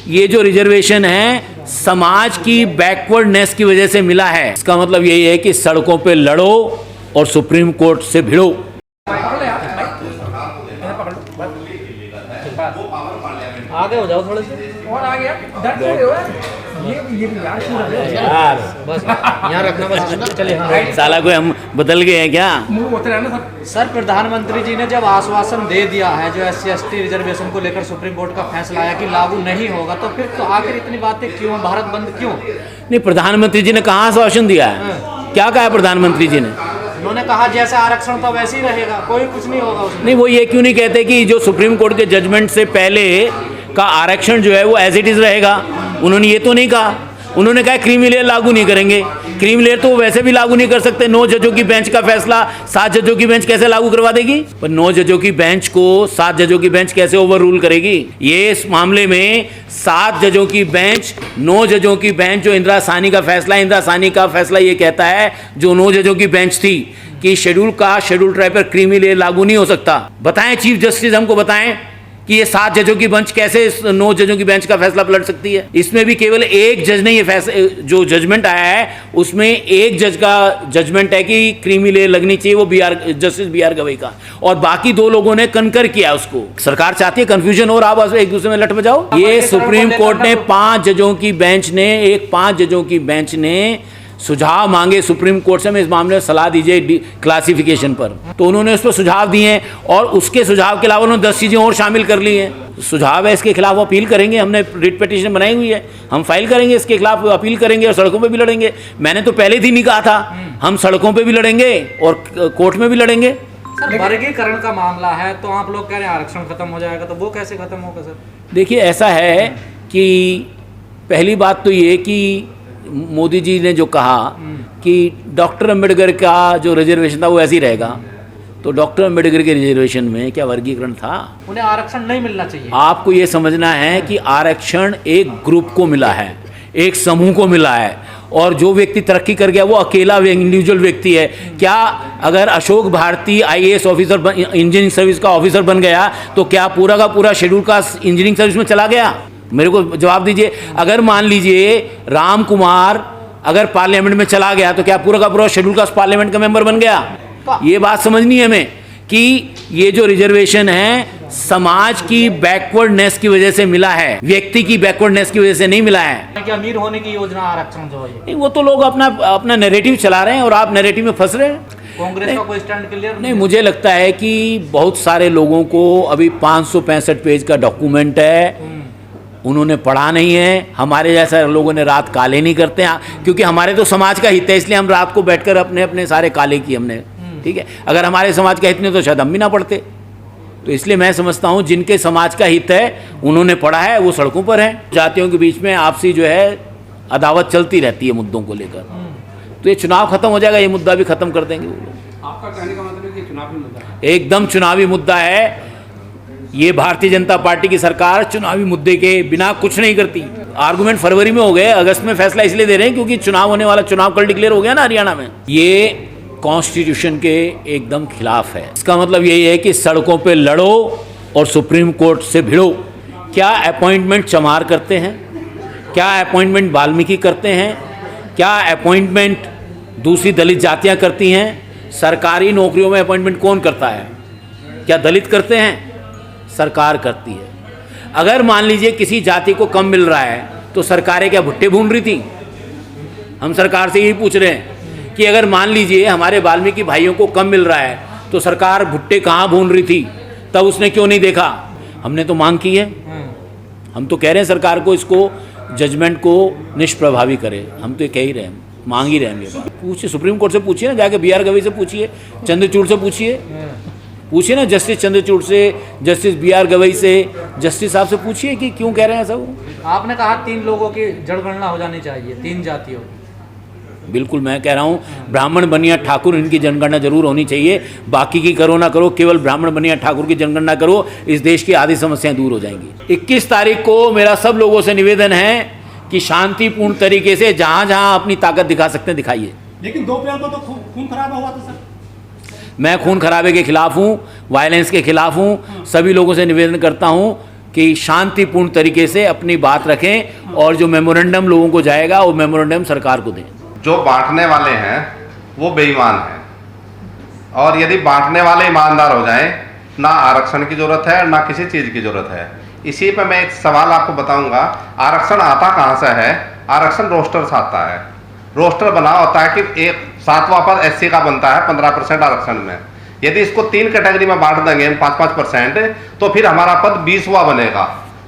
ये जो रिजर्वेशन है समाज की बैकवर्डनेस की वजह से मिला है। इसका मतलब यही है कि सड़कों पे लड़ो और सुप्रीम कोर्ट से भिड़ो। आगे हो जाओ थोड़े से और आगे यार बस यहाँ रखना बस चले। हाँ साला कोई हम बदल गए हैं क्या? सर, प्रधानमंत्री जी ने जब आश्वासन दे दिया है जो SC/ST रिजर्वेशन को लेकर सुप्रीम कोर्ट का फैसला आया कि लागू नहीं होगा, तो फिर तो आखिर इतनी बातें क्यों, भारत बंद क्यों? नहीं, प्रधानमंत्री जी ने कहाँ आश्वासन दिया है? क्या कहा है प्रधानमंत्री जी ने? उन्होंने कहा जैसे आरक्षण था वैसे ही रहेगा, कोई कुछ नहीं होगा उसमें। नहीं, वो ये क्यों नहीं कहते कि जो सुप्रीम कोर्ट के जजमेंट से पहले का आरक्षण जो है वो एज इट इज रहेगा? उन्होंने ये तो नहीं कहा। उन्होंने कहा क्रीमी लेयर लागू नहीं करेंगे। क्रीमी लेयर तो वैसे भी लागू नहीं कर सकते। 9 जजों की बेंच का फैसला 7 जजों की बेंच कैसे लागू करवा देगी? पर 9 जजों की बेंच को 7 जजों की बेंच कैसे ओवर रूल करेगी? ये इस मामले में 7 जजों की बेंच, 9 जजों की बेंच, जो इंदिरा साहनी का फैसला, इंदिरा साहनी का फैसला ये कहता है, जो 9 जजों की बेंच थी, कि शेड्यूल ट्राइब पर क्रीमी लेयर लागू नहीं हो सकता। बताएं चीफ जस्टिस, हमको बताएं कि ये 7 जजों की बेंच कैसे 9 जजों की बेंच का फैसला पलट सकती है? इसमें भी केवल एक जज ने ये फैसला, जो जजमेंट आया है उसमें एक जज का जजमेंट है कि क्रीमी लेयर लगनी चाहिए, वो जस्टिस BR गवई का, और बाकी 2 लोगों ने कनकर किया उसको। सरकार चाहती है कंफ्यूजन हो, आप एक दूसरे में लट बजाओ। ये सुप्रीम कोर्ट ने 5 जजों की बेंच ने 5 जजों की बेंच ने सुझाव मांगे सुप्रीम कोर्ट से, मैं इस मामले में सलाह दीजिए क्लासिफिकेशन पर, तो उन्होंने उस पर सुझाव दिए हैं, और उसके सुझाव के अलावा उन्होंने 10 चीज़ें और शामिल कर ली हैं। सुझाव है, इसके खिलाफ अपील करेंगे। हमने रिट पिटीशन बनाई हुई है, हम फाइल करेंगे, इसके खिलाफ अपील करेंगे और सड़कों पे भी लड़ेंगे। मैंने तो पहले दिन ही कहा था, हम सड़कों पे भी लड़ेंगे और कोर्ट में भी लड़ेंगे। सर, वर्गीकरण का मामला है तो आप लोग कह रहे हैं आरक्षण खत्म हो जाएगा, तो वो कैसे खत्म होगा सर? देखिए, ऐसा है कि पहली बात तो ये कि मोदी जी ने जो कहा कि डॉक्टर अंबेडकर का जो रिजर्वेशन था वो ऐसे ही रहेगा, तो डॉक्टर अंबेडकर के रिजर्वेशन में क्या वर्गीकरण था? उन्हें आरक्षण नहीं मिलना चाहिए। आपको ये समझना है कि आरक्षण एक ग्रुप को मिला है, एक समूह को मिला है, और जो व्यक्ति तरक्की कर गया वो अकेला इंडिविजुअल व्यक्ति है। क्या अगर Ashok Bharati IAS officer, engineering service का ऑफिसर बन गया, तो क्या पूरा का पूरा शेड्यूल कास्ट इंजीनियरिंग सर्विस में चला गया? मेरे को जवाब दीजिए। अगर मान लीजिए राम कुमार अगर पार्लियामेंट में चला गया, तो क्या पूरा का पूरा शेड्यूल कास्ट पार्लियामेंट का मेंबर बन गया? ये बात समझनी है हमें कि ये जो रिजर्वेशन है समाज की बैकवर्डनेस की वजह से मिला है, व्यक्ति की बैकवर्डनेस की वजह से नहीं मिला है। कि अमीर होने की योजना आरक्षण जो है, नहीं, वो तो लोग अपना नैरेटिव चला रहे हैं और आप नैरेटिव में फंस रहे हैं। कांग्रेस का कोई स्टैंड क्लियर नहीं, मुझे लगता है कि बहुत सारे लोगों को अभी 565 पेज का डॉक्यूमेंट है, उन्होंने पढ़ा नहीं है। हमारे जैसा लोगों ने रात काले नहीं करते हैं, क्योंकि हमारे तो समाज का हित है, इसलिए हम रात को बैठकर अपने अपने सारे काले किए हमने। ठीक है, अगर हमारे समाज का हित नहीं तो शायद हम भी ना पढ़ते। तो इसलिए मैं समझता हूँ जिनके समाज का हित है उन्होंने पढ़ा है, वो सड़कों पर हैं। जातियों के बीच में आपसी जो है अदावत चलती रहती है मुद्दों को लेकर, तो ये चुनाव खत्म हो जाएगा, ये मुद्दा भी खत्म कर देंगे वो लोग। आपका कहने का मतलब है कि चुनावी मुद्दा है? एकदम चुनावी मुद्दा है। ये भारतीय जनता पार्टी की सरकार चुनावी मुद्दे के बिना कुछ नहीं करती। आर्गुमेंट फरवरी में हो गए, अगस्त में फैसला इसलिए दे रहे हैं क्योंकि चुनाव होने वाला, चुनाव कल डिक्लेयर हो गया ना हरियाणा में। ये कॉन्स्टिट्यूशन के एकदम खिलाफ है। इसका मतलब यही है कि सड़कों पे लड़ो और सुप्रीम कोर्ट से भिड़ो। क्या अपॉइंटमेंट चमार करते हैं? क्या अपॉइंटमेंट वाल्मीकि करते हैं? क्या अपॉइंटमेंट दूसरी दलित जातियाँ करती हैं? सरकारी नौकरियों में अपॉइंटमेंट कौन करता है? क्या दलित करते हैं? सरकार करती है। अगर मान लीजिए किसी जाति को कम मिल रहा है तो सरकारें क्या भुट्टे भून रही थी? हम सरकार से यही पूछ रहे हैं कि अगर मान लीजिए हमारे वाल्मीकि भाइयों को कम मिल रहा है तो सरकार भुट्टे कहाँ भून रही थी? तब उसने क्यों नहीं देखा? हमने तो मांग की है। हम तो कह रहे हैं सरकार को इसको जजमेंट को निष्प्रभावी करे। हम तो ये कह ही रहे हैं, मांग ही रहे हैं। ये बात पूछिए, सुप्रीम कोर्ट से पूछिए ना, जाके BR गवई से पूछिए, चंद्रचूड़ से पूछिए ना, जस्टिस चंद्रचूड़ से, जस्टिस BR गवई से, जस्टिस साहब से पूछिए कि क्यों कह रहे हैं सब। आपने कहा 3 लोगों की जनगणना हो जानी चाहिए, 3 जातियों। बिल्कुल, मैं कह रहा हूँ ब्राह्मण बनिया ठाकुर इनकी जनगणना जरूर होनी चाहिए। बाकी की करो ना करो, केवल ब्राह्मण बनिया ठाकुर की जनगणना करो, इस देश की आधी समस्याएं दूर हो जाएंगी। 21 तारीख को मेरा सब लोगों से निवेदन है कि शांतिपूर्ण तरीके से जहाँ जहाँ अपनी ताकत दिखा सकते हैं दिखाइए। लेकिन 2 अप्रैल को तो खून खराबा हुआ था सर। मैं खून खराबे के खिलाफ हूँ, वायलेंस के खिलाफ हूँ। सभी लोगों से निवेदन करता हूँ कि शांतिपूर्ण तरीके से अपनी बात रखें और जो मेमोरेंडम लोगों को जाएगा वो मेमोरेंडम सरकार को दें। जो बांटने वाले हैं वो बेईमान हैं, और यदि बांटने वाले ईमानदार हो जाएं, ना आरक्षण की जरूरत है ना किसी चीज़ की जरूरत है। इसी पे मैं एक सवाल आपको बताऊंगा, आरक्षण आता कहाँ से है? आरक्षण रोस्टर से आता है। रोस्टर बना होता है कि एक 7वां पद SC का बनता है 15% आरक्षण में। यदि इसको 3 कैटेगरी में बांट देंगे 5-5%, तो फिर हमारा पद 20वां बनेगा।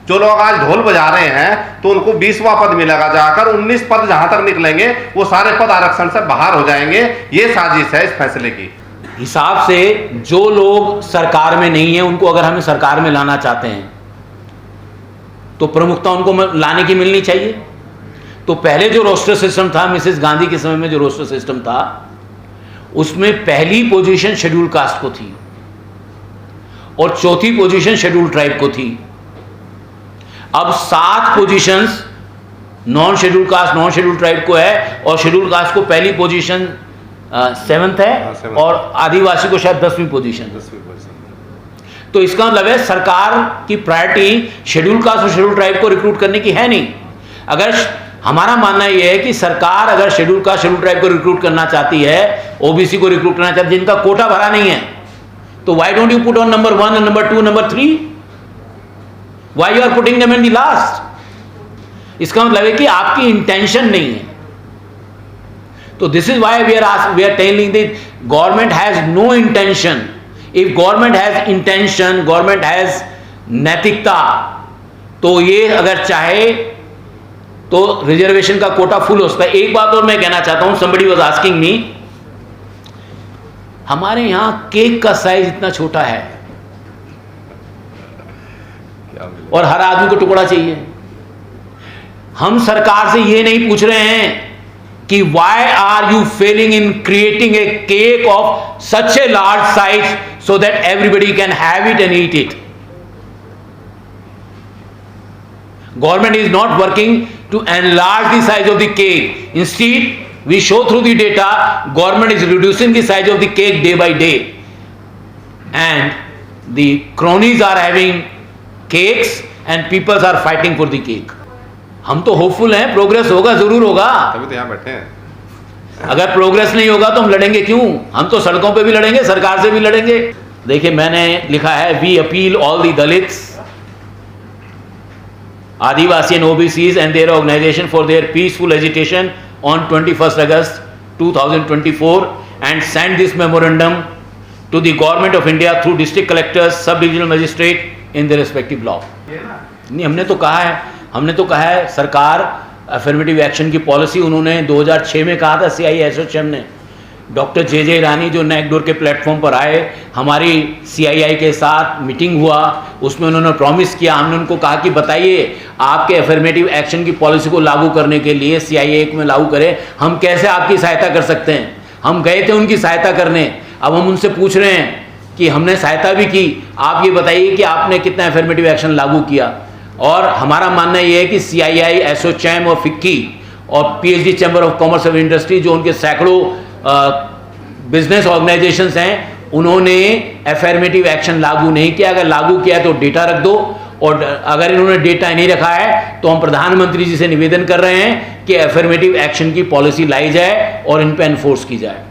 जो लोग आज ढोल बजा रहे हैं तो उनको 20वां पद मिलेगा, जाकर 19 पद जहां तक निकलेंगे वो सारे पद आरक्षण से बाहर हो जाएंगे। ये साजिश है इस फैसले की। हिसाब से जो लोग सरकार में नहीं है उनको अगर हमें सरकार में लाना चाहते हैं तो प्रमुखता उनको लाने की मिलनी चाहिए। तो पहले जो रोस्टर सिस्टम था, मिसेस गांधी के समय में जो रोस्टर सिस्टम था, उसमें पहली पोजीशन शेड्यूल कास्ट को थी और चौथी पोजीशन शेड्यूल ट्राइब को थी। अब 7 positions non schedule caste, non schedule tribe को है और शेड्यूल कास्ट को पहली पोजीशन 7th है 7th। और आदिवासी को शायद 10वीं पोजीशन। तो इसका मतलब है सरकार की प्रायोरिटी शेड्यूल कास्ट और शेड्यूल ट्राइब को रिक्रूट करने की है नहीं। अगर हमारा मानना यह है कि सरकार अगर शेड्यूल कास्ट शेड्यूल ट्राइब को रिक्रूट करना चाहती है, OBC को रिक्रूट करना चाहती है जिनका कोटा भरा नहीं है, तो why don't you put on number 1 and number 2, number 3? Why you are putting them in the last? इसका मतलब है कि आपकी इंटेंशन नहीं है। तो this is why we are telling that government has no intention. If government has intention, government has नैतिकता, तो ये अगर चाहे तो रिजर्वेशन का कोटा फुल हो सकता है। एक बात और मैं कहना चाहता हूं, somebody was asking me, हमारे यहां केक का साइज इतना छोटा है और हर आदमी को टुकड़ा चाहिए। हम सरकार से ये नहीं पूछ रहे हैं कि why are you failing in creating a cake of such a large size so that everybody can have it and eat it. Government is not working to enlarge the size of the cake. Instead, we show through the data, government is reducing the size of the cake day by day. And the cronies are having cakes and people are fighting for the cake. हम तो hopeful हैं, progress होगा, जरूर होगा। तभी तो यहाँ बैठे हैं। अगर प्रोग्रेस नहीं होगा तो हम लड़ेंगे क्यों? हम तो सड़कों पे भी लड़ेंगे, सरकार से भी लड़ेंगे। देखिए, मैंने लिखा है, we appeal all the Dalits, Adivasi and OBCs and their organization for their peaceful agitation on 21st August 2024 and send this memorandum to the Government of India through district collectors, sub-divisional magistrate in their respective law. नहीं, हमने तो कहा है सरकार affirmative action की policy, उन्होंने 2006 में कहा था CII एसोसिएशन ने। डॉक्टर जे ईरानी जो नेकडोर के प्लेटफॉर्म पर आए, हमारी CII के साथ मीटिंग हुआ, उसमें उन्होंने प्रॉमिस किया, हमने उनको कहा कि बताइए आपके अफर्मेटिव एक्शन की पॉलिसी को लागू करने के लिए CII 1 में लागू करें, हम कैसे आपकी सहायता कर सकते हैं। हम गए थे उनकी सहायता करने, अब हम उनसे पूछ रहे हैं कि हमने सहायता भी की, आप ये बताइए कि आपने कितना अफर्मेटिव एक्शन लागू किया। और हमारा मानना ये है कि CII, एसोचैम और FICCI और PhD chamber of commerce of industry, जो उनके सैकड़ों बिजनेस ऑर्गेनाइजेशंस हैं, उन्होंने अफर्मेटिव एक्शन लागू नहीं किया। अगर लागू किया है तो डेटा रख दो, और अगर इन्होंने डेटा नहीं रखा है तो हम प्रधानमंत्री जी से निवेदन कर रहे हैं कि अफर्मेटिव एक्शन की पॉलिसी लाई जाए और इन पर एनफोर्स की जाए।